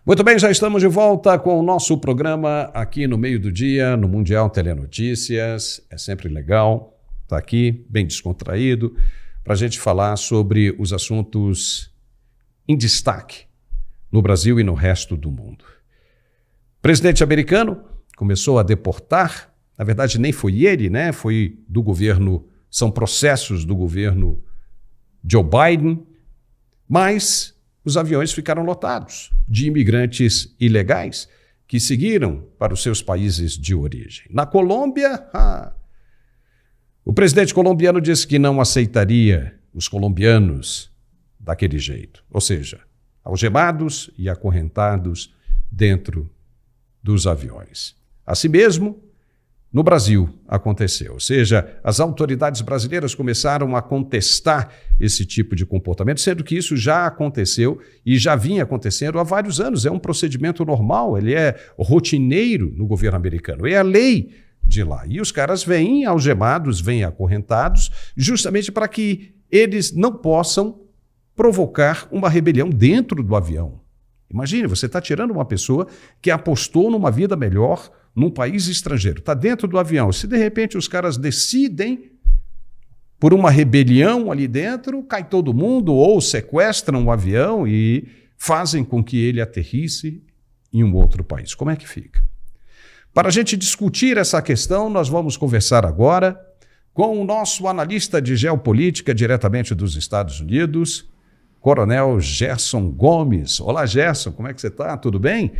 Muito bem, já estamos de volta com o nosso programa aqui no meio do dia, no Mundial Telenotícias. É sempre legal estar aqui, bem descontraído, para a gente falar sobre os assuntos em destaque no Brasil e no resto do mundo. O presidente americano começou a deportar, na verdade nem foi ele, né? Foi do governo, são processos do governo Joe Biden, mas os aviões ficaram lotados de imigrantes ilegais que seguiram para os seus países de origem. Na Colômbia, o presidente colombiano disse que não aceitaria os colombianos daquele jeito, ou seja, algemados e acorrentados dentro dos aviões. Assim mesmo, no Brasil aconteceu, ou seja, as autoridades brasileiras começaram a contestar esse tipo de comportamento, sendo que isso já aconteceu e já vinha acontecendo há vários anos. É um procedimento normal, ele é rotineiro no governo americano, é a lei de lá. E os caras vêm algemados, vêm acorrentados, justamente para que eles não possam provocar uma rebelião dentro do avião. Imagine, você está tirando uma pessoa que apostou numa vida melhor num país estrangeiro, está dentro do avião. Se de repente os caras decidem por uma rebelião ali dentro, cai todo mundo ou sequestram o avião e fazem com que ele aterrisse em um outro país. Como é que fica? Para a gente discutir essa questão, nós vamos conversar agora com o nosso analista de geopolítica diretamente dos Estados Unidos, Coronel Gerson Gomes. Olá, Gerson, como é que você está? Tudo bem?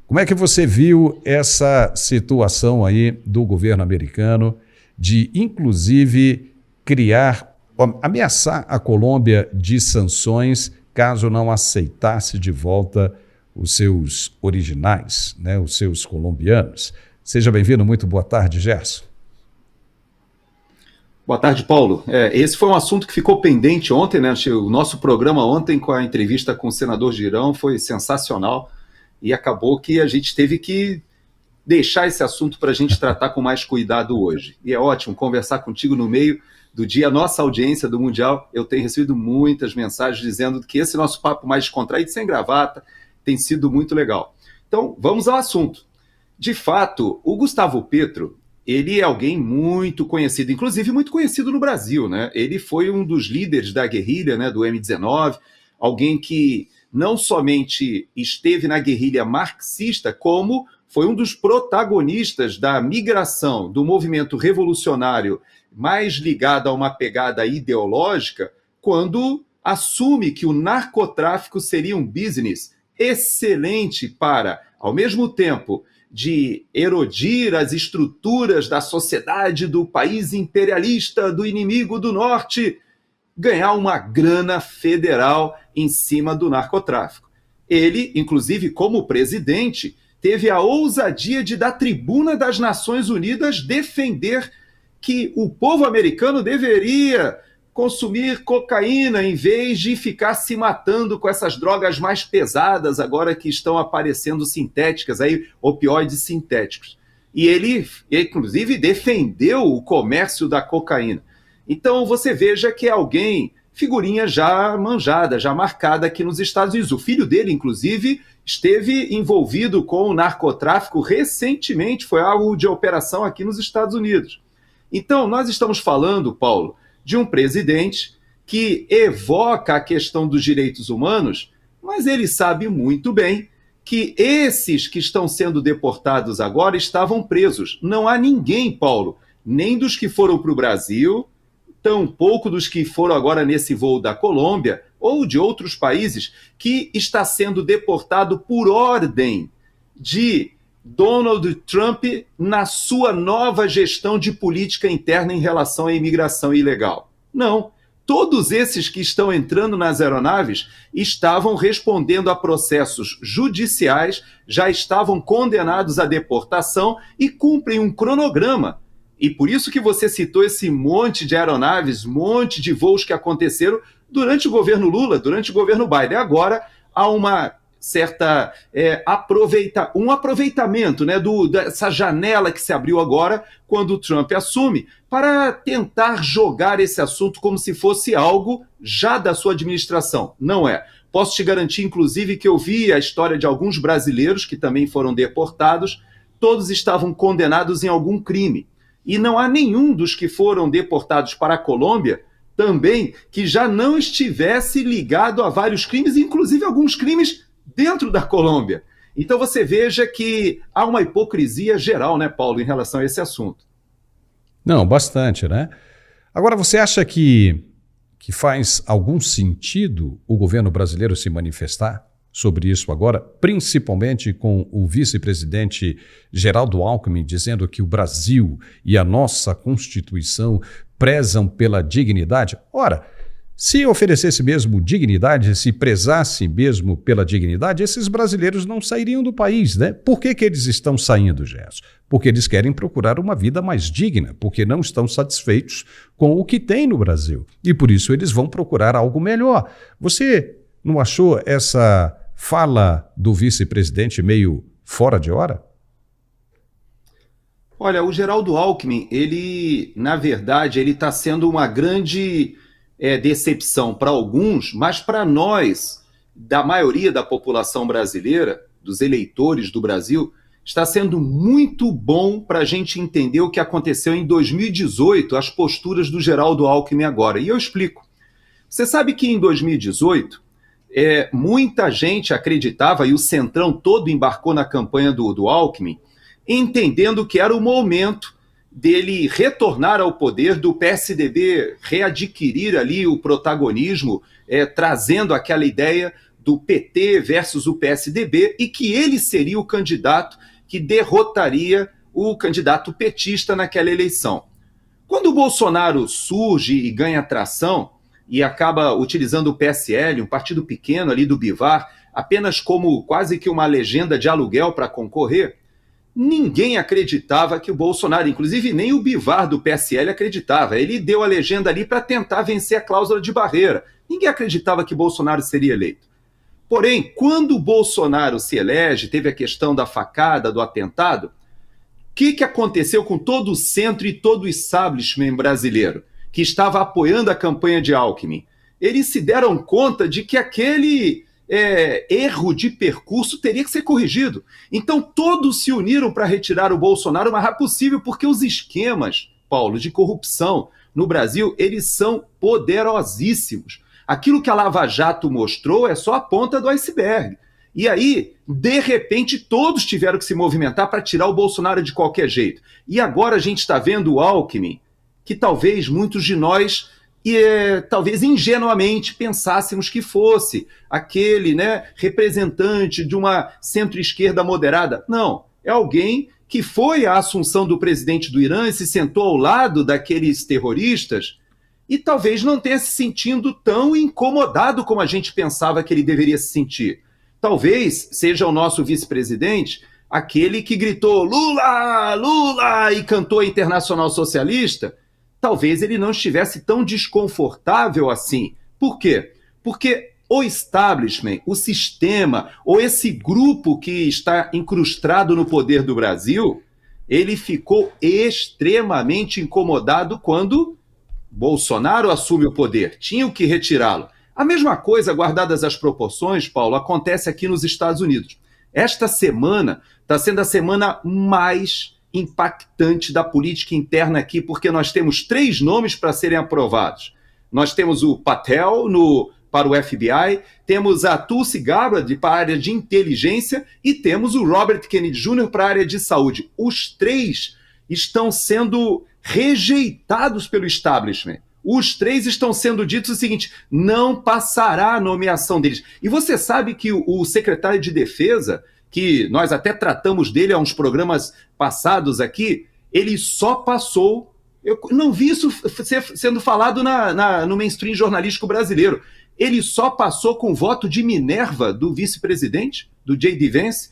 Como é que você viu essa situação aí do governo americano de, inclusive, ameaçar a Colômbia de sanções caso não aceitasse de volta os seus originais, né, os seus colombianos? Seja bem-vindo, muito boa tarde, Gerson. Boa tarde, Paulo. Esse foi um assunto que ficou pendente ontem, né? O nosso programa ontem com a entrevista com o senador Girão foi sensacional e acabou que a gente teve que deixar esse assunto para a gente tratar com mais cuidado hoje. E é ótimo conversar contigo no meio do dia. A nossa audiência do Mundial, eu tenho recebido muitas mensagens dizendo que esse nosso papo mais descontraído, sem gravata, tem sido muito legal. Então, vamos ao assunto. De fato, o Gustavo Petro, ele é alguém muito conhecido, inclusive muito conhecido no Brasil, né? Ele foi um dos líderes da guerrilha, né, do M19, alguém que não somente esteve na guerrilha marxista, como foi um dos protagonistas da migração do movimento revolucionário mais ligado a uma pegada ideológica, quando assume que o narcotráfico seria um business excelente para, ao mesmo tempo, de erodir as estruturas da sociedade do país imperialista, do inimigo do norte, ganhar uma grana federal em cima do narcotráfico. Ele, inclusive, como presidente, teve a ousadia de, da tribuna das Nações Unidas, defender que o povo americano deveria consumir cocaína em vez de ficar se matando com essas drogas mais pesadas agora que estão aparecendo sintéticas, aí, opioides sintéticos. E ele, inclusive, defendeu o comércio da cocaína. Então você veja que é alguém, figurinha já manjada, já marcada aqui nos Estados Unidos. O filho dele, inclusive, esteve envolvido com o narcotráfico recentemente, foi alvo de operação aqui nos Estados Unidos. Então nós estamos falando, Paulo, de um presidente que evoca a questão dos direitos humanos, mas ele sabe muito bem que esses que estão sendo deportados agora estavam presos. Não há ninguém, Paulo, nem dos que foram para o Brasil, tampouco dos que foram agora nesse voo da Colômbia ou de outros países, que está sendo deportado por ordem de Donald Trump na sua nova gestão de política interna em relação à imigração ilegal. Não. Todos esses que estão entrando nas aeronaves estavam respondendo a processos judiciais, já estavam condenados à deportação e cumprem um cronograma. E por isso que você citou esse monte de aeronaves, monte de voos que aconteceram durante o governo Lula, durante o governo Biden. Agora há uma certa um aproveitamento, né, dessa janela que se abriu agora quando o Trump assume, para tentar jogar esse assunto como se fosse algo já da sua administração. Não é. Posso te garantir, inclusive, que eu vi a história de alguns brasileiros que também foram deportados, todos estavam condenados em algum crime. E não há nenhum dos que foram deportados para a Colômbia também que já não estivesse ligado a vários crimes, inclusive alguns crimes dentro da Colômbia. Então você veja que há uma hipocrisia geral, né, Paulo, em relação a esse assunto. Não, bastante, né? Agora, você acha que faz algum sentido o governo brasileiro se manifestar sobre isso agora, principalmente com o vice-presidente Geraldo Alckmin dizendo que o Brasil e a nossa Constituição prezam pela dignidade? Ora, se oferecesse mesmo dignidade, se prezasse mesmo pela dignidade, esses brasileiros não sairiam do país, né? Por que eles estão saindo, Gerson? Porque eles querem procurar uma vida mais digna, porque não estão satisfeitos com o que tem no Brasil. E por isso eles vão procurar algo melhor. Você não achou essa fala do vice-presidente meio fora de hora? Olha, o Geraldo Alckmin, na verdade, ele está sendo uma grande decepção para alguns, mas para nós, da maioria da população brasileira, dos eleitores do Brasil, está sendo muito bom para a gente entender o que aconteceu em 2018, as posturas do Geraldo Alckmin agora. E eu explico. Você sabe que em 2018, muita gente acreditava, e o Centrão todo embarcou na campanha do Alckmin, entendendo que era o momento dele retornar ao poder, do PSDB readquirir ali o protagonismo, trazendo aquela ideia do PT versus o PSDB, e que ele seria o candidato que derrotaria o candidato petista naquela eleição. Quando o Bolsonaro surge e ganha tração, e acaba utilizando o PSL, um partido pequeno ali do Bivar, apenas como quase que uma legenda de aluguel para concorrer, ninguém acreditava que o Bolsonaro, inclusive nem o Bivar do PSL acreditava. Ele deu a legenda ali para tentar vencer a cláusula de barreira. Ninguém acreditava que Bolsonaro seria eleito. Porém, quando o Bolsonaro se elege, teve a questão da facada, do atentado, o que aconteceu com todo o centro e todo o establishment brasileiro que estava apoiando a campanha de Alckmin? Eles se deram conta de que aquele erro de percurso teria que ser corrigido. Então todos se uniram para retirar o Bolsonaro o mais rápido possível, porque os esquemas, Paulo, de corrupção no Brasil, eles são poderosíssimos. Aquilo que a Lava Jato mostrou é só a ponta do iceberg. E aí, de repente, todos tiveram que se movimentar para tirar o Bolsonaro de qualquer jeito. E agora a gente está vendo o Alckmin, que talvez muitos de nós, talvez ingenuamente, pensássemos que fosse aquele, representante de uma centro-esquerda moderada. Não, é alguém que foi à assunção do presidente do Irã e se sentou ao lado daqueles terroristas e talvez não tenha se sentindo tão incomodado como a gente pensava que ele deveria se sentir. Talvez seja o nosso vice-presidente aquele que gritou Lula, Lula e cantou a Internacional Socialista. Talvez ele não estivesse tão desconfortável assim. Por quê? Porque o establishment, o sistema, ou esse grupo que está incrustado no poder do Brasil, ele ficou extremamente incomodado quando Bolsonaro assume o poder. Tinham que retirá-lo. A mesma coisa, guardadas as proporções, Paulo, acontece aqui nos Estados Unidos. Esta semana está sendo a semana mais impactante da política interna aqui, porque nós temos 3 nomes para serem aprovados. Nós temos o Patel para o FBI, temos a Tulsi Gabbard para a área de inteligência e temos o Robert Kennedy Jr. para a área de saúde. Os 3 estão sendo rejeitados pelo establishment. Os 3 estão sendo ditos o seguinte: não passará a nomeação deles. E você sabe que o secretário de Defesa, que nós até tratamos dele há uns programas passados aqui, ele só passou... Eu não vi isso sendo falado no mainstream jornalístico brasileiro. Ele só passou com voto de Minerva do vice-presidente, do J.D. Vance.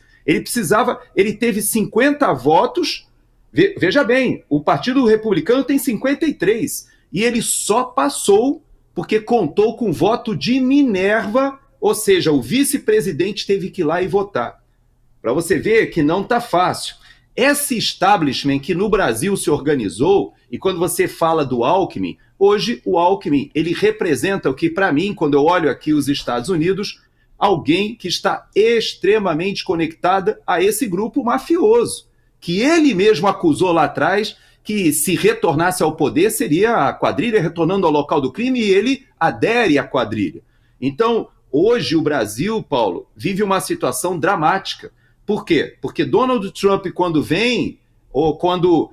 Ele teve 50 votos. Veja bem, o Partido Republicano tem 53. E ele só passou porque contou com voto de Minerva, ou seja, o vice-presidente teve que ir lá e votar. Para você ver que não está fácil. Esse establishment que no Brasil se organizou, e quando você fala do Alckmin, hoje o Alckmin ele representa o que, para mim, quando eu olho aqui os Estados Unidos, alguém que está extremamente conectada a esse grupo mafioso, que ele mesmo acusou lá atrás que se retornasse ao poder seria a quadrilha retornando ao local do crime e ele adere à quadrilha. Então, hoje o Brasil, Paulo, vive uma situação dramática. Por quê? Porque Donald Trump, quando vem ou quando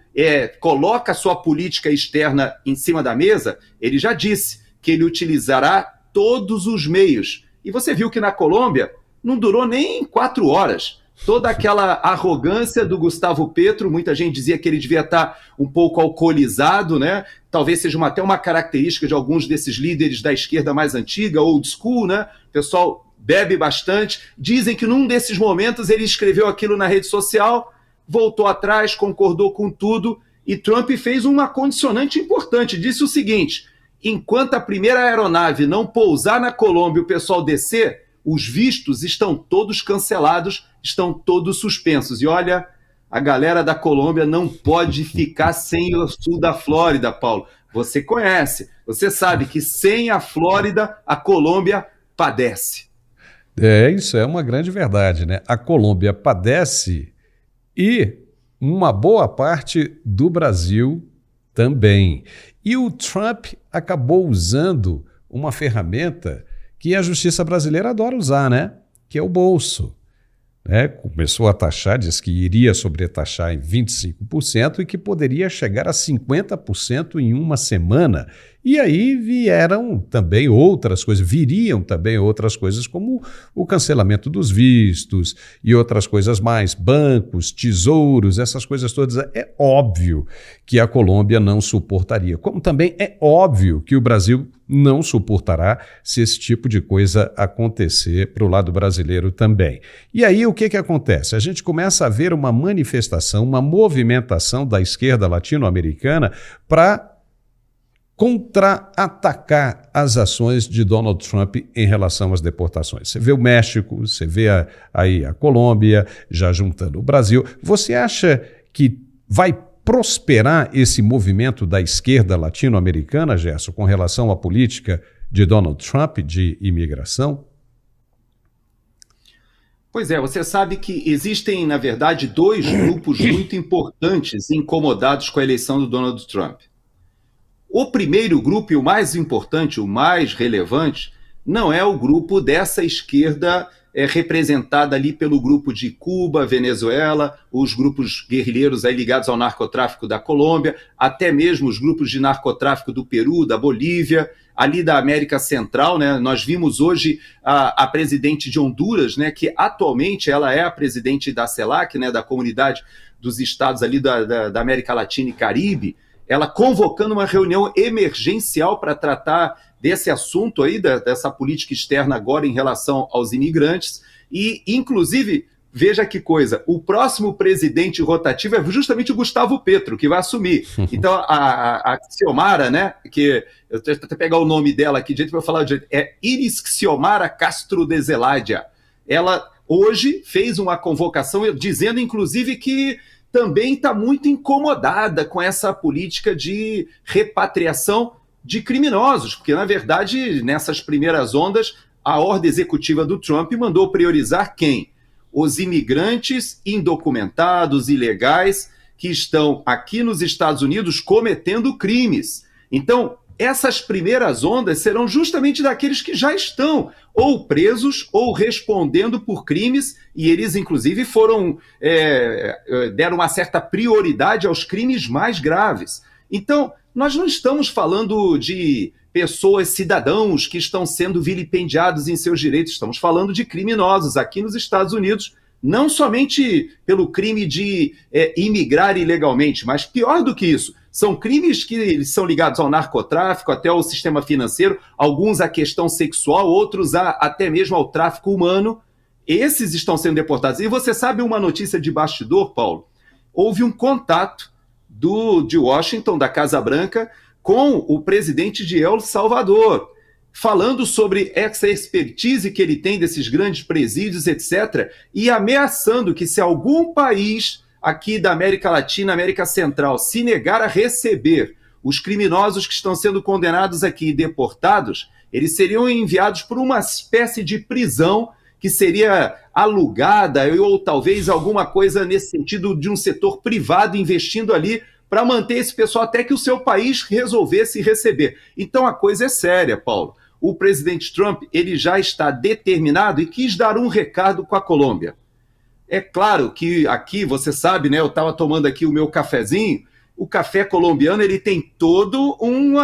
coloca a sua política externa em cima da mesa, ele já disse que ele utilizará todos os meios. E você viu que na Colômbia não durou nem 4 horas. Toda aquela arrogância do Gustavo Petro, muita gente dizia que ele devia estar um pouco alcoolizado, né? Talvez seja até uma característica de alguns desses líderes da esquerda mais antiga, old school, né? O pessoal bebe bastante. Dizem que num desses momentos ele escreveu aquilo na rede social, voltou atrás, concordou com tudo, e Trump fez uma condicionante importante. Disse o seguinte: enquanto a primeira aeronave não pousar na Colômbia e o pessoal descer, os vistos estão todos cancelados, estão todos suspensos. E olha, a galera da Colômbia não pode ficar sem o sul da Flórida, Paulo. Você conhece, você sabe que sem a Flórida, a Colômbia padece. Isso é uma grande verdade, né? A Colômbia padece e uma boa parte do Brasil também. E o Trump acabou usando uma ferramenta que a justiça brasileira adora usar, né? Que é o bolso. Começou a taxar, disse que iria sobretaxar em 25% e que poderia chegar a 50% em uma semana. E aí viriam também outras coisas, como o cancelamento dos vistos e outras coisas mais, bancos, tesouros, essas coisas todas. É óbvio que a Colômbia não suportaria, como também é óbvio que o Brasil não suportará se esse tipo de coisa acontecer para o lado brasileiro também. E aí o que acontece? A gente começa a ver uma manifestação, uma movimentação da esquerda latino-americana para contra-atacar as ações de Donald Trump em relação às deportações. Você vê o México, você vê aí a Colômbia, já juntando o Brasil. Você acha que vai prosperar esse movimento da esquerda latino-americana, Gerson, com relação à política de Donald Trump de imigração? Pois é, você sabe que existem, na verdade, 2 grupos muito importantes incomodados com a eleição do Donald Trump. O primeiro grupo, e o mais importante, o mais relevante, não é o grupo dessa esquerda representada ali pelo grupo de Cuba, Venezuela, os grupos guerrilheiros aí ligados ao narcotráfico da Colômbia, até mesmo os grupos de narcotráfico do Peru, da Bolívia, ali da América Central, né? Nós vimos hoje a presidente de Honduras, né, que atualmente ela é a presidente da CELAC, né, da Comunidade dos Estados ali da América Latina e Caribe, ela convocando uma reunião emergencial para tratar desse assunto aí, dessa política externa agora em relação aos imigrantes. E, inclusive, veja que coisa, o próximo presidente rotativo é justamente o Gustavo Petro, que vai assumir. Então, a Xiomara, né, que eu vou até pegar o nome dela aqui, de jeito para eu falar de jeito, é Iris Xiomara Castro de Zelaya. Ela hoje fez uma convocação dizendo, inclusive, que também está muito incomodada com essa política de repatriação de criminosos, porque, na verdade, nessas primeiras ondas, a ordem executiva do Trump mandou priorizar quem? Os imigrantes indocumentados, ilegais, que estão aqui nos Estados Unidos cometendo crimes. Então, essas primeiras ondas serão justamente daqueles que já estão ou presos ou respondendo por crimes, e eles, inclusive, deram uma certa prioridade aos crimes mais graves. Então, nós não estamos falando de pessoas, cidadãos que estão sendo vilipendiados em seus direitos, estamos falando de criminosos aqui nos Estados Unidos, não somente pelo crime de imigrar ilegalmente, mas pior do que isso, são crimes que são ligados ao narcotráfico, até ao sistema financeiro, alguns à questão sexual, outros até mesmo ao tráfico humano. Esses estão sendo deportados. E você sabe uma notícia de bastidor, Paulo? Houve um contato de Washington, da Casa Branca, com o presidente de El Salvador, falando sobre essa expertise que ele tem desses grandes presídios, etc., e ameaçando que se algum país aqui da América Latina, América Central, se negar a receber os criminosos que estão sendo condenados aqui e deportados, Eles seriam enviados para uma espécie de prisão que seria alugada ou talvez alguma coisa nesse sentido de um setor privado investindo ali para manter esse pessoal até que o seu país resolvesse receber. Então a coisa é séria, Paulo. O presidente Trump ele já está determinado e quis dar um recado com a Colômbia. É claro que aqui, você sabe, né, eu estava tomando aqui o meu cafezinho, o café colombiano ele tem todo um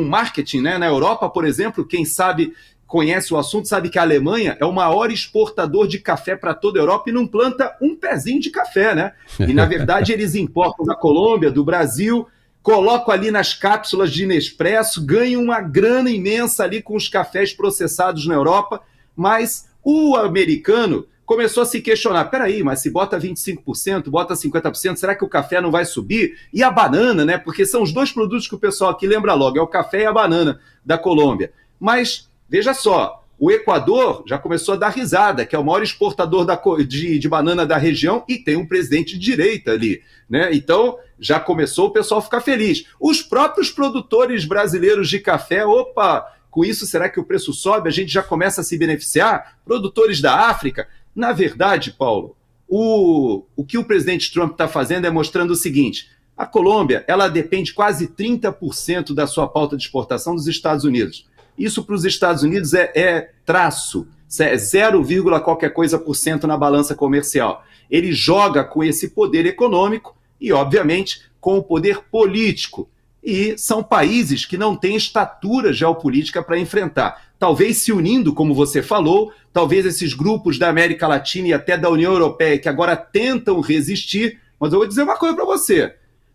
marketing, né? Na Europa, por exemplo, quem sabe, conhece o assunto, sabe que a Alemanha é o maior exportador de café para toda a Europa e não planta um pezinho de café, né? E, na verdade, eles importam da Colômbia, do Brasil, colocam ali nas cápsulas de Nespresso, ganham uma grana imensa ali com os cafés processados na Europa, mas o americano começou a se questionar, peraí, mas se bota 25%, bota 50%, será que o café não vai subir? E a banana, né? Porque são os dois produtos que o pessoal aqui lembra logo, é o café e a banana da Colômbia. Mas, veja só, o Equador já começou a dar risada, que é o maior exportador de banana da região e tem um presidente de direita ali, né? Então, já começou o pessoal a ficar feliz. Os próprios produtores brasileiros de café, opa, com isso será que o preço sobe? A gente já começa a se beneficiar? Produtores da África. Na verdade, Paulo, o que o presidente Trump está fazendo é mostrando o seguinte, a Colômbia ela depende quase 30% da sua pauta de exportação dos Estados Unidos. Isso para os Estados Unidos é traço, é 0, qualquer coisa por cento na balança comercial. Ele joga com esse poder econômico e, obviamente, com o poder político. E são países que não têm estatura geopolítica para enfrentar. Talvez se unindo, como você falou, talvez esses grupos da América Latina e até da União Europeia que agora tentam resistir, mas eu vou dizer uma coisa para você.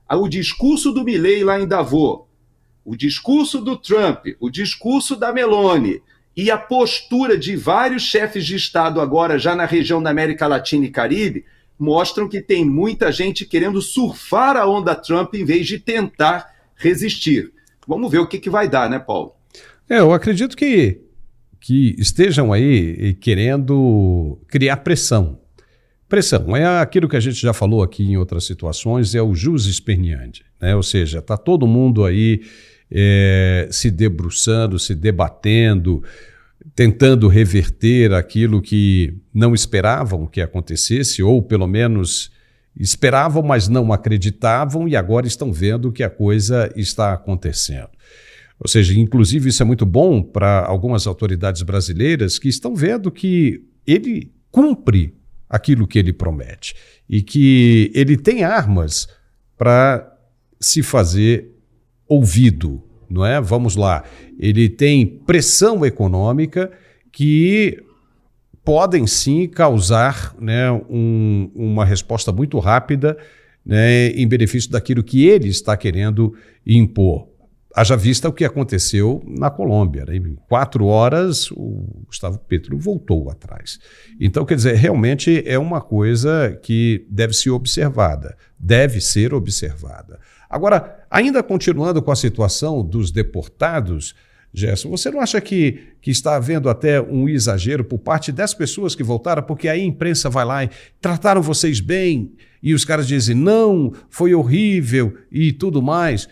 O discurso do Milei lá em Davos, o discurso do Trump, o discurso da Meloni e a postura de vários chefes de Estado agora já na região da América Latina e Caribe mostram que tem muita gente querendo surfar a onda Trump em vez de tentar resistir. Vamos ver o que vai dar, né, Paulo? Eu acredito que estejam aí querendo criar pressão. Pressão é aquilo que a gente já falou aqui em outras situações, é o jus esperneandi, né? Ou seja, está todo mundo aí se debruçando, se debatendo, tentando reverter aquilo que não esperavam que acontecesse, ou pelo menos esperavam, mas não acreditavam e agora estão vendo que a coisa está acontecendo. Ou seja, inclusive isso é muito bom para algumas autoridades brasileiras que estão vendo que ele cumpre aquilo que ele promete e que ele tem armas para se fazer ouvido, não é? Vamos lá, ele tem pressão econômica que podem sim causar, né, uma resposta muito rápida, né, em benefício daquilo que ele está querendo impor. Haja vista o que aconteceu na Colômbia, né? Em 4 horas o Gustavo Petro voltou atrás. Então, quer dizer, realmente é uma coisa que deve ser observada. Agora, ainda continuando com a situação dos deportados, Gerson, você não acha que está havendo até um exagero por parte das pessoas que voltaram, porque aí a imprensa vai lá e trataram vocês bem, e os caras dizem, não, foi horrível e tudo mais.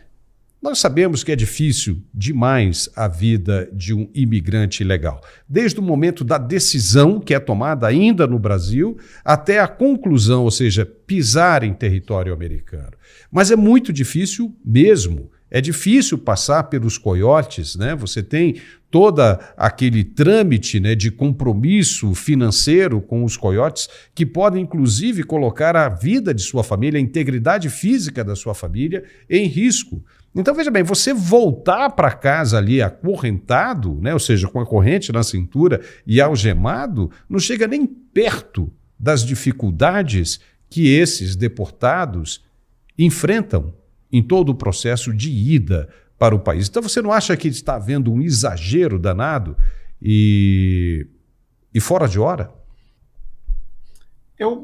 Nós sabemos que é difícil demais a vida de um imigrante ilegal, desde o momento da decisão que é tomada ainda no Brasil até a conclusão, ou seja, pisar em território americano. Mas é muito difícil mesmo. É difícil passar pelos coiotes, né? Você tem todo aquele trâmite, né, de compromisso financeiro com os coiotes que podem, inclusive, colocar a vida de sua família, a integridade física da sua família em risco. Então, veja bem, você voltar para casa ali acorrentado, né, ou seja, com a corrente na cintura e algemado, não chega nem perto das dificuldades que esses deportados enfrentam em todo o processo de ida para o país. Então você não acha que está havendo um exagero danado e fora de hora?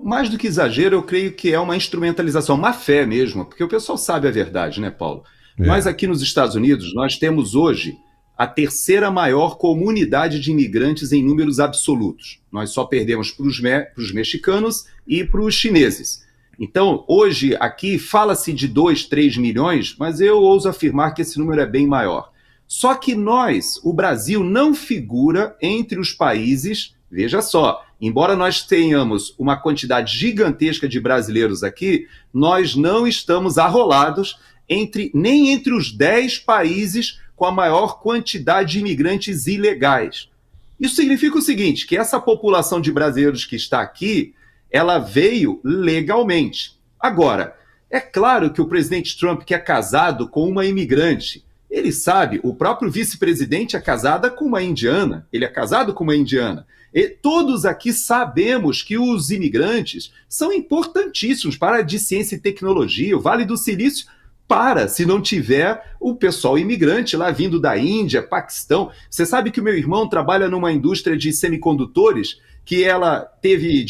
Mais do que exagero, eu creio que é uma instrumentalização, má fé mesmo, porque o pessoal sabe a verdade, né, Paulo? Nós aqui nos Estados Unidos, nós temos hoje a 3ª maior comunidade de imigrantes em números absolutos. Nós só perdemos para os mexicanos e para os chineses. Então, hoje, aqui, fala-se de 2, 3 milhões, mas eu ouso afirmar que esse número é bem maior. Só que o Brasil, não figura entre os países, veja só, embora nós tenhamos uma quantidade gigantesca de brasileiros aqui, nós não estamos arrolados nem entre os 10 países com a maior quantidade de imigrantes ilegais. Isso significa o seguinte, que essa população de brasileiros que está aqui, ela veio legalmente. Agora, é claro que o presidente Trump, que é casado com uma imigrante, ele sabe, o próprio vice-presidente é casado com uma indiana, ele é casado com uma indiana. E todos aqui sabemos que os imigrantes são importantíssimos para a ciência e tecnologia. O Vale do Silício se não tiver o pessoal imigrante lá vindo da Índia, Paquistão. Você sabe que o meu irmão trabalha numa indústria de semicondutores que ela teve,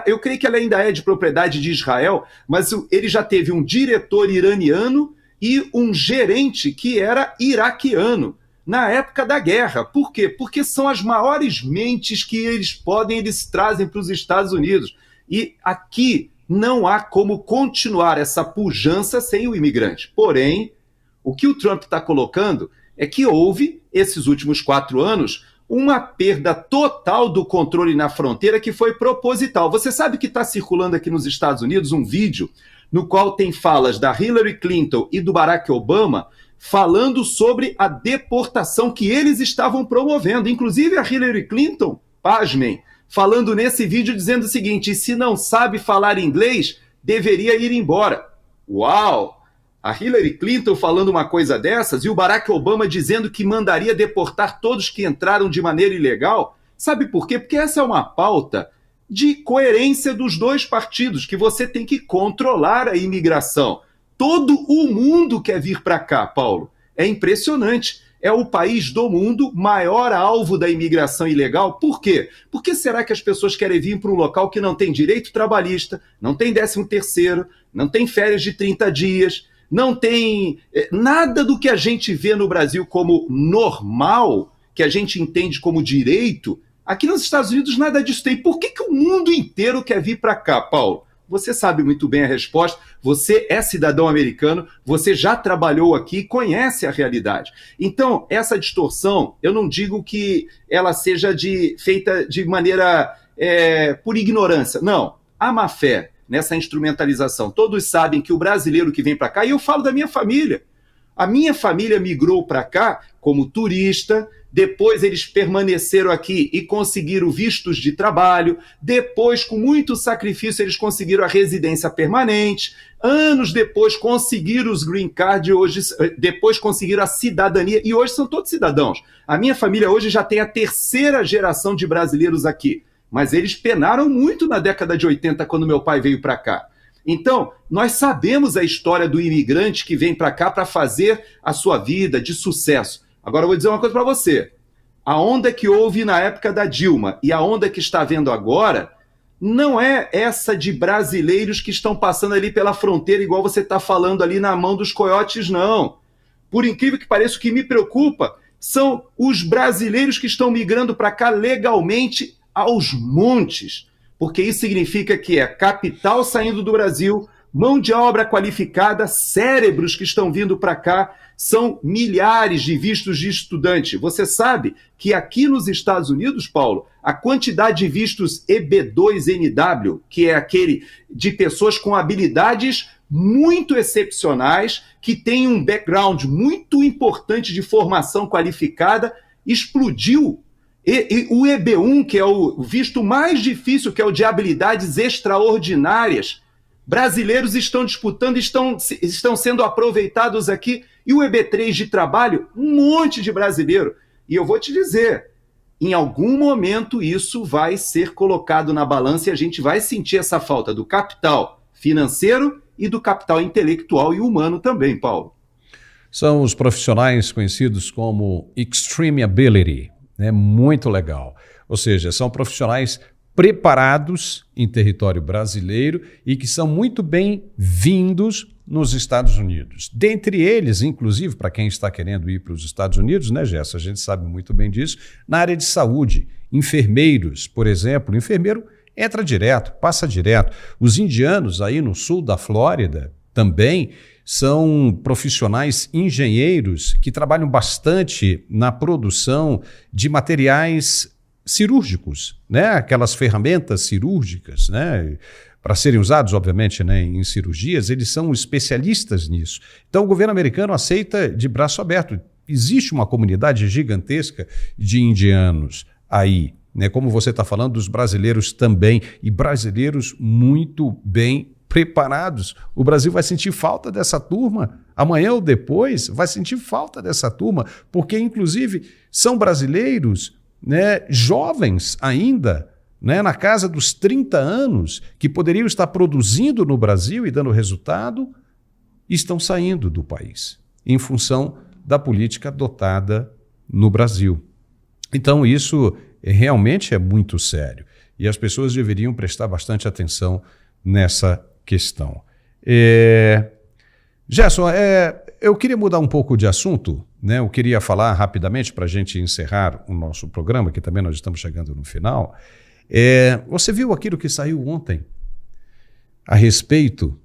eu creio que ela ainda é de propriedade de Israel, mas ele já teve um diretor iraniano e um gerente que era iraquiano na época da guerra. Por quê? Porque são as maiores mentes que eles trazem para os Estados Unidos. E aqui não há como continuar essa pujança sem o imigrante. Porém, o que o Trump está colocando é que houve, esses últimos 4 anos, uma perda total do controle na fronteira que foi proposital. Você sabe que está circulando aqui nos Estados Unidos um vídeo no qual tem falas da Hillary Clinton e do Barack Obama falando sobre a deportação que eles estavam promovendo. Inclusive a Hillary Clinton, pasmem, falando nesse vídeo dizendo o seguinte: se não sabe falar inglês, deveria ir embora. Uau! A Hillary Clinton falando uma coisa dessas e o Barack Obama dizendo que mandaria deportar todos que entraram de maneira ilegal. Sabe por quê? Porque essa é uma pauta de coerência dos dois partidos, que você tem que controlar a imigração. Todo o mundo quer vir para cá, Paulo. É impressionante. É o país do mundo maior alvo da imigração ilegal. Por quê? Por que será que as pessoas querem vir para um local que não tem direito trabalhista, não tem 13º, não tem férias de 30 dias, não tem nada do que a gente vê no Brasil como normal, que a gente entende como direito? Aqui nos Estados Unidos nada disso tem. Por que o mundo inteiro quer vir para cá, Paulo? Você sabe muito bem a resposta, você é cidadão americano, você já trabalhou aqui, conhece a realidade. Então, essa distorção, eu não digo que ela seja feita de maneira por ignorância. Não, há má fé nessa instrumentalização. Todos sabem que o brasileiro que vem para cá, e eu falo da minha família, a minha família migrou para cá como turista, depois eles permaneceram aqui e conseguiram vistos de trabalho, depois, com muito sacrifício, eles conseguiram a residência permanente, anos depois conseguiram os green card, depois conseguiram a cidadania, e hoje são todos cidadãos. A minha família hoje já tem a 3ª geração de brasileiros aqui, mas eles penaram muito na década de 80, quando meu pai veio para cá. Então, nós sabemos a história do imigrante que vem para cá para fazer a sua vida de sucesso. Agora eu vou dizer uma coisa para você. A onda que houve na época da Dilma e a onda que está havendo agora não é essa de brasileiros que estão passando ali pela fronteira, igual você está falando ali na mão dos coiotes, não. Por incrível que pareça, o que me preocupa são os brasileiros que estão migrando para cá legalmente aos montes, porque isso significa que é capital saindo do Brasil, mão de obra qualificada, cérebros que estão vindo para cá, são milhares de vistos de estudante. Você sabe que aqui nos Estados Unidos, Paulo, a quantidade de vistos EB2NW, que é aquele de pessoas com habilidades muito excepcionais, que têm um background muito importante de formação qualificada, explodiu. E o EB1, que é o visto mais difícil, que é o de habilidades extraordinárias, brasileiros estão disputando, estão sendo aproveitados aqui. E o EB3 de trabalho, um monte de brasileiro. E eu vou te dizer, em algum momento isso vai ser colocado na balança e a gente vai sentir essa falta do capital financeiro e do capital intelectual e humano também, Paulo. São os profissionais conhecidos como Extreme Ability, né? Muito legal. Ou seja, são profissionais preparados em território brasileiro e que são muito bem-vindos nos Estados Unidos. Dentre eles, inclusive, para quem está querendo ir para os Estados Unidos, né, Gessa? A gente sabe muito bem disso, na área de saúde, enfermeiros, por exemplo, o enfermeiro entra direto, passa direto. Os indianos aí no sul da Flórida também são profissionais engenheiros que trabalham bastante na produção de materiais cirúrgicos, né? Aquelas ferramentas cirúrgicas, né? Para serem usados, obviamente, né, em cirurgias, eles são especialistas nisso. Então, o governo americano aceita de braço aberto. Existe uma comunidade gigantesca de indianos aí, né? Como você está falando, dos brasileiros também, e brasileiros muito bem preparados. O Brasil vai sentir falta dessa turma, amanhã ou depois vai sentir falta dessa turma, porque, inclusive, são brasileiros, né, jovens ainda, né, na casa dos 30 anos, que poderiam estar produzindo no Brasil e dando resultado, estão saindo do país, em função da política adotada no Brasil. Então, isso realmente é muito sério, e as pessoas deveriam prestar bastante atenção nessa questão. Gerson, eu queria mudar um pouco de assunto, né? Eu queria falar rapidamente para a gente encerrar o nosso programa, que também nós estamos chegando no final. Você viu aquilo que saiu ontem a respeito,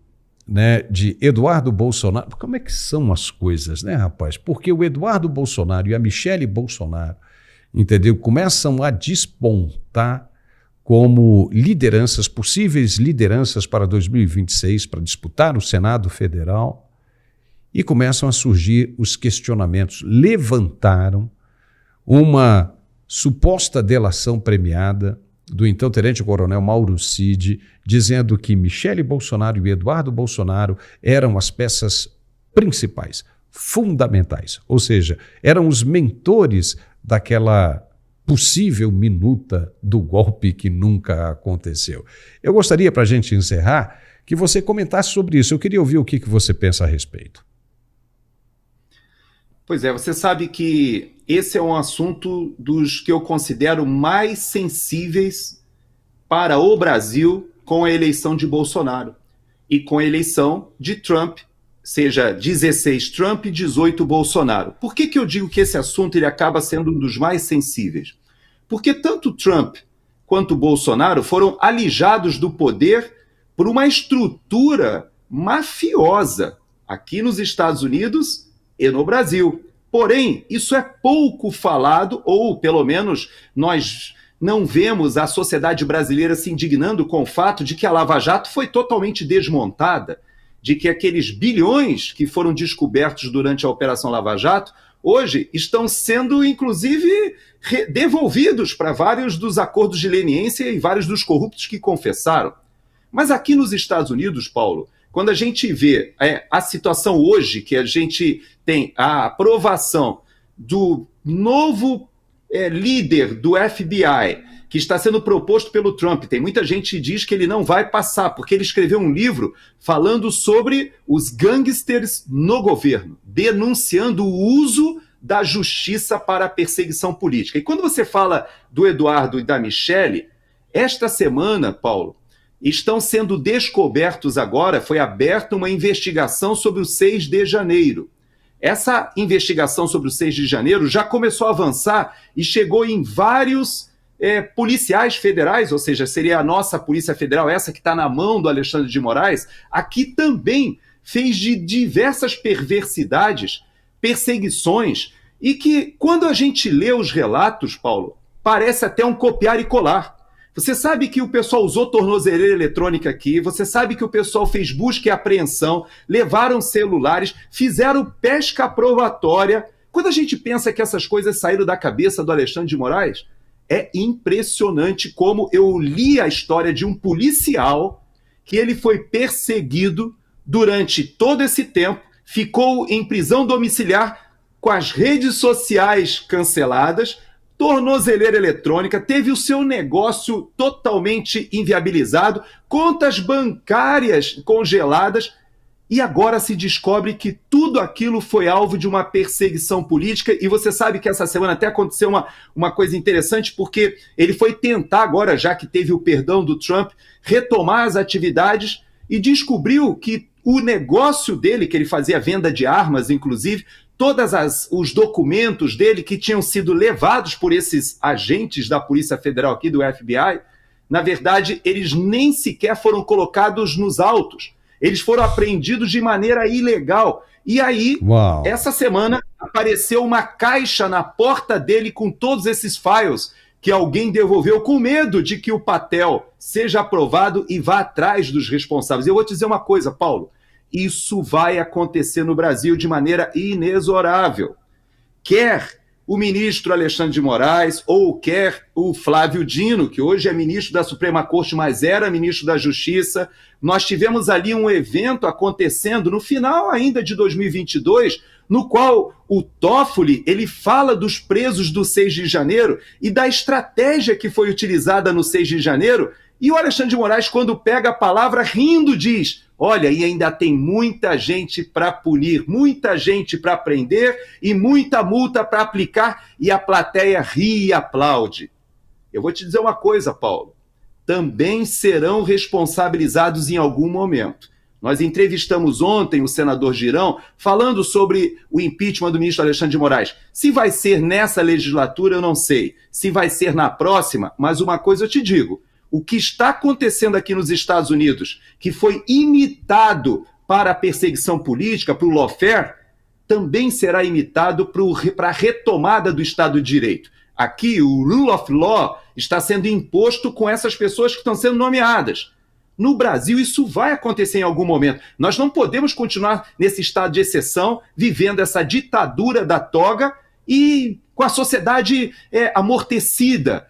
né, de Eduardo Bolsonaro? Como é que são as coisas, né, rapaz? Porque o Eduardo Bolsonaro e a Michele Bolsonaro, entendeu? Começam a despontar como lideranças, possíveis lideranças para 2026, para disputar o Senado Federal, e começam a surgir os questionamentos. Levantaram uma suposta delação premiada do então tenente-coronel Mauro Cid, dizendo que Michele Bolsonaro e Eduardo Bolsonaro eram as peças principais, fundamentais, ou seja, eram os mentores daquela possível minuta do golpe que nunca aconteceu. Eu gostaria, para a gente encerrar, que você comentasse sobre isso. Eu queria ouvir o que você pensa a respeito. Pois é, você sabe que esse é um assunto dos que eu considero mais sensíveis para o Brasil com a eleição de Bolsonaro e com a eleição de Trump, seja 16 Trump e 18 Bolsonaro. Por que eu digo que esse assunto ele acaba sendo um dos mais sensíveis? Porque tanto Trump quanto Bolsonaro foram alijados do poder por uma estrutura mafiosa aqui nos Estados Unidos e no Brasil. Porém, isso é pouco falado, ou pelo menos nós não vemos a sociedade brasileira se indignando com o fato de que a Lava Jato foi totalmente desmontada, de que aqueles bilhões que foram descobertos durante a Operação Lava Jato, hoje estão sendo, inclusive, devolvidos para vários dos acordos de leniência e vários dos corruptos que confessaram. Mas aqui nos Estados Unidos, Paulo, quando a gente vê a situação hoje, que a gente tem a aprovação do novo líder do FBI, que está sendo proposto pelo Trump, tem muita gente que diz que ele não vai passar, porque ele escreveu um livro falando sobre os gangsters no governo, denunciando o uso da justiça para a perseguição política. E quando você fala do Eduardo e da Michele, esta semana, Paulo, estão sendo descobertos agora, foi aberta uma investigação sobre o 6 de janeiro. Essa investigação sobre o 6 de janeiro já começou a avançar e chegou em vários policiais federais, ou seja, seria a nossa Polícia Federal, essa que está na mão do Alexandre de Moraes, aqui também fez de diversas perversidades, perseguições, e que quando a gente lê os relatos, Paulo, parece até um copiar e colar. Você sabe que o pessoal usou tornozeleira eletrônica aqui, você sabe que o pessoal fez busca e apreensão, levaram celulares, fizeram pesca probatória. Quando a gente pensa que essas coisas saíram da cabeça do Alexandre de Moraes, é impressionante como eu li a história de um policial que ele foi perseguido durante todo esse tempo, ficou em prisão domiciliar com as redes sociais canceladas, tornozeleira eletrônica, teve o seu negócio totalmente inviabilizado, contas bancárias congeladas, e agora se descobre que tudo aquilo foi alvo de uma perseguição política. E você sabe que essa semana até aconteceu uma coisa interessante, porque ele foi tentar agora, já que teve o perdão do Trump, retomar as atividades e descobriu que o negócio dele, que ele fazia venda de armas, inclusive, todos os documentos dele que tinham sido levados por esses agentes da Polícia Federal aqui, do FBI, na verdade, eles nem sequer foram colocados nos autos. Eles foram apreendidos de maneira ilegal. E aí, essa semana, apareceu uma caixa na porta dele com todos esses files que alguém devolveu com medo de que o Patel seja aprovado e vá atrás dos responsáveis. Eu vou te dizer uma coisa, Paulo, isso vai acontecer no Brasil de maneira inexorável. Quer o ministro Alexandre de Moraes ou quer o Flávio Dino, que hoje é ministro da Suprema Corte, mas era ministro da Justiça. Nós tivemos ali um evento acontecendo no final ainda de 2022, no qual o Toffoli, ele fala dos presos do 6 de janeiro e da estratégia que foi utilizada no 6 de janeiro, e o Alexandre de Moraes, quando pega a palavra, rindo, diz: olha, e ainda tem muita gente para punir, muita gente para prender e muita multa para aplicar, e a plateia ri e aplaude. Eu vou te dizer uma coisa, Paulo, também serão responsabilizados em algum momento. Nós entrevistamos ontem o senador Girão falando sobre o impeachment do ministro Alexandre de Moraes. Se vai ser nessa legislatura, eu não sei. Se vai ser na próxima, mas uma coisa eu te digo: o que está acontecendo aqui nos Estados Unidos, que foi imitado para a perseguição política, para o lawfare, também será imitado para a retomada do Estado de Direito. Aqui, o rule of law está sendo imposto com essas pessoas que estão sendo nomeadas. No Brasil, isso vai acontecer em algum momento. Nós não podemos continuar nesse estado de exceção, vivendo essa ditadura da toga e com a sociedade amortecida,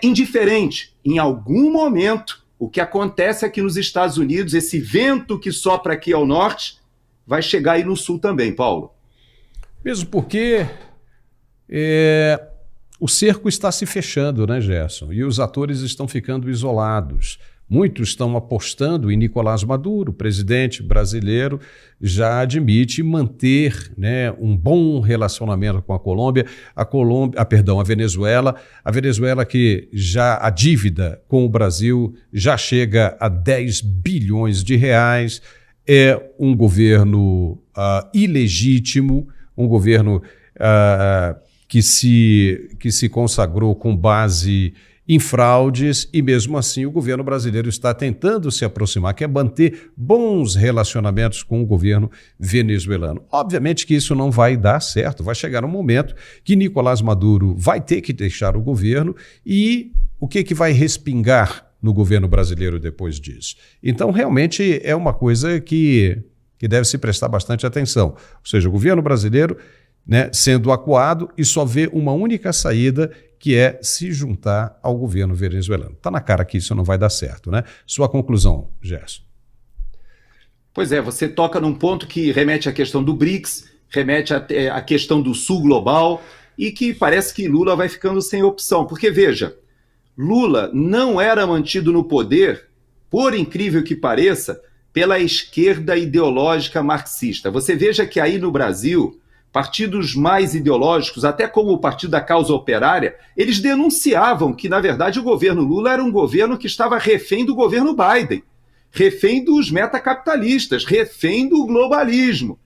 indiferente. Em algum momento, o que acontece aqui nos Estados Unidos, esse vento que sopra aqui ao norte, vai chegar aí no sul também, Paulo. Mesmo porque o cerco está se fechando, né, Gerson? E os atores estão ficando isolados. Muitos estão apostando em Nicolás Maduro. O presidente brasileiro já admite manter, né, um bom relacionamento com a Colômbia. A Venezuela. A Venezuela, que já a dívida com o Brasil já chega a 10 bilhões de reais. É um governo ilegítimo, um governo que se consagrou com base em fraudes, e mesmo assim o governo brasileiro está tentando se aproximar, quer manter bons relacionamentos com o governo venezuelano. Obviamente que isso não vai dar certo, vai chegar um momento que Nicolás Maduro vai ter que deixar o governo, e o que vai respingar no governo brasileiro depois disso? Então, realmente é uma coisa que deve se prestar bastante atenção. Ou seja, o governo brasileiro, né, sendo acuado, e só vê uma única saída, que é se juntar ao governo venezuelano. Está na cara que isso não vai dar certo, né? Sua conclusão, Gerson. Pois é, você toca num ponto que remete à questão do BRICS, remete à questão do Sul Global, e que parece que Lula vai ficando sem opção. Porque, veja, Lula não era mantido no poder, por incrível que pareça, pela esquerda ideológica marxista. Você veja que aí no Brasil, partidos mais ideológicos, até como o Partido da Causa Operária, eles denunciavam que, na verdade, o governo Lula era um governo que estava refém do governo Biden, refém dos metacapitalistas, refém do globalismo.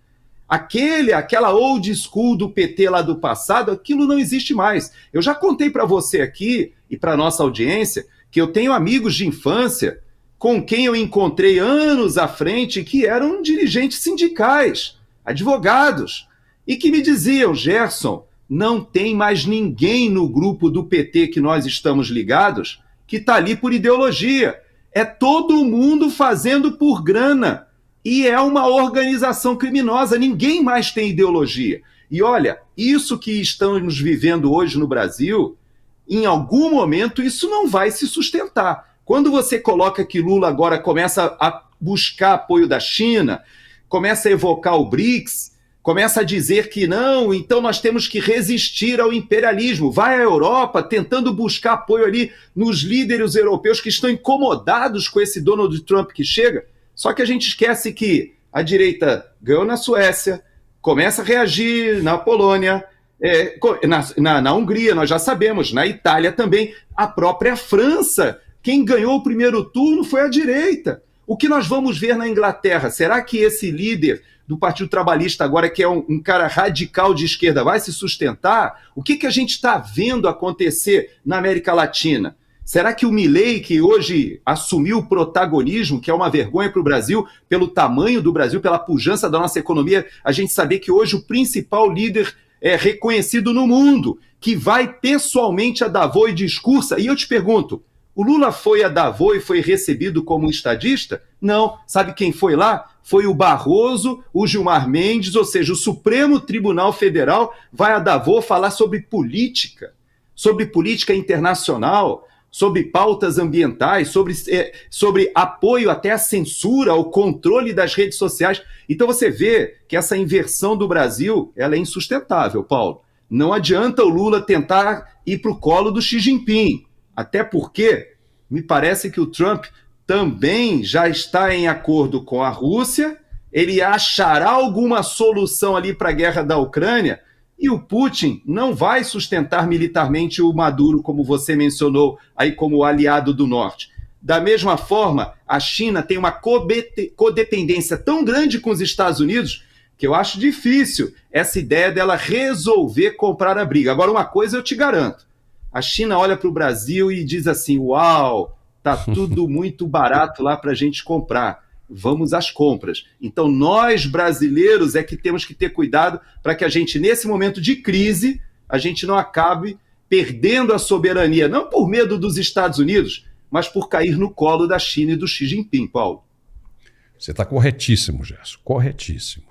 Aquela old school do PT lá do passado, aquilo não existe mais. Eu já contei para você aqui e para a nossa audiência que eu tenho amigos de infância com quem eu encontrei anos à frente que eram dirigentes sindicais, advogados, e que me diziam: Gerson, não tem mais ninguém no grupo do PT que nós estamos ligados que está ali por ideologia. É todo mundo fazendo por grana. E é uma organização criminosa, ninguém mais tem ideologia. E olha, isso que estamos vivendo hoje no Brasil, em algum momento isso não vai se sustentar. Quando você coloca que Lula agora começa a buscar apoio da China, começa a evocar o BRICS, começa a dizer que não, então nós temos que resistir ao imperialismo. Vai à Europa tentando buscar apoio ali nos líderes europeus que estão incomodados com esse Donald Trump que chega. Só que a gente esquece que a direita ganhou na Suécia, começa a reagir na Polônia, na Hungria, nós já sabemos, na Itália também, a própria França. Quem ganhou o primeiro turno foi a direita. O que nós vamos ver na Inglaterra? Será que esse líder do Partido Trabalhista agora, que é um cara radical de esquerda, vai se sustentar? O que a gente está vendo acontecer na América Latina? Será que o Milei, que hoje assumiu o protagonismo, que é uma vergonha para o Brasil, pelo tamanho do Brasil, pela pujança da nossa economia, a gente saber que hoje o principal líder é reconhecido no mundo, que vai pessoalmente a Davos e discursa. E eu te pergunto, o Lula foi a Davos e foi recebido como um estadista? Não. Sabe quem foi lá? Foi o Barroso, o Gilmar Mendes, ou seja, o Supremo Tribunal Federal vai a Davos falar sobre política internacional, sobre pautas ambientais, sobre apoio até à censura, ao controle das redes sociais. Então você vê que essa inversão do Brasil ela é insustentável, Paulo. Não adianta o Lula tentar ir para o colo do Xi Jinping, até porque me parece que o Trump também já está em acordo com a Rússia, ele achará alguma solução ali para a guerra da Ucrânia, e o Putin não vai sustentar militarmente o Maduro, como você mencionou, aí como aliado do Norte. Da mesma forma, a China tem uma codependência tão grande com os Estados Unidos que eu acho difícil essa ideia dela resolver comprar a briga. Agora, uma coisa eu te garanto, a China olha para o Brasil e diz assim, uau, está tudo muito barato lá para a gente comprar. Vamos às compras. Então, nós brasileiros é que temos que ter cuidado para que a gente, nesse momento de crise, a gente não acabe perdendo a soberania, não por medo dos Estados Unidos, mas por cair no colo da China e do Xi Jinping, Paulo. Você está corretíssimo, Gerson, corretíssimo.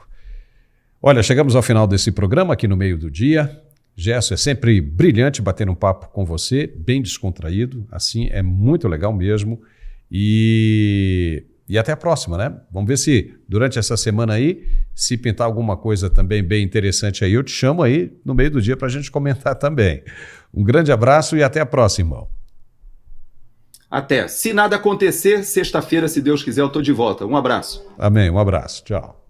Olha, chegamos ao final desse programa aqui no meio do dia. Gerson, é sempre brilhante bater um papo com você, bem descontraído, assim, é muito legal mesmo. E até a próxima, né? Vamos ver se durante essa semana aí, se pintar alguma coisa também bem interessante aí, eu te chamo aí no meio do dia para a gente comentar também. Um grande abraço e até a próxima, irmão. Até. Se nada acontecer, sexta-feira, se Deus quiser, eu estou de volta. Um abraço. Amém. Um abraço. Tchau.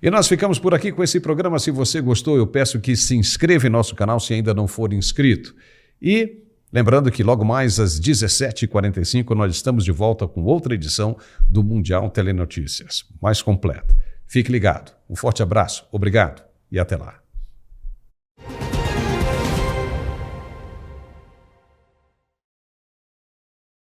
E nós ficamos por aqui com esse programa. Se você gostou, eu peço que se inscreva em nosso canal se ainda não for inscrito. E lembrando que logo mais às 17h45 nós estamos de volta com outra edição do Mundial Telenotícias, mais completa. Fique ligado. Um forte abraço, obrigado e até lá.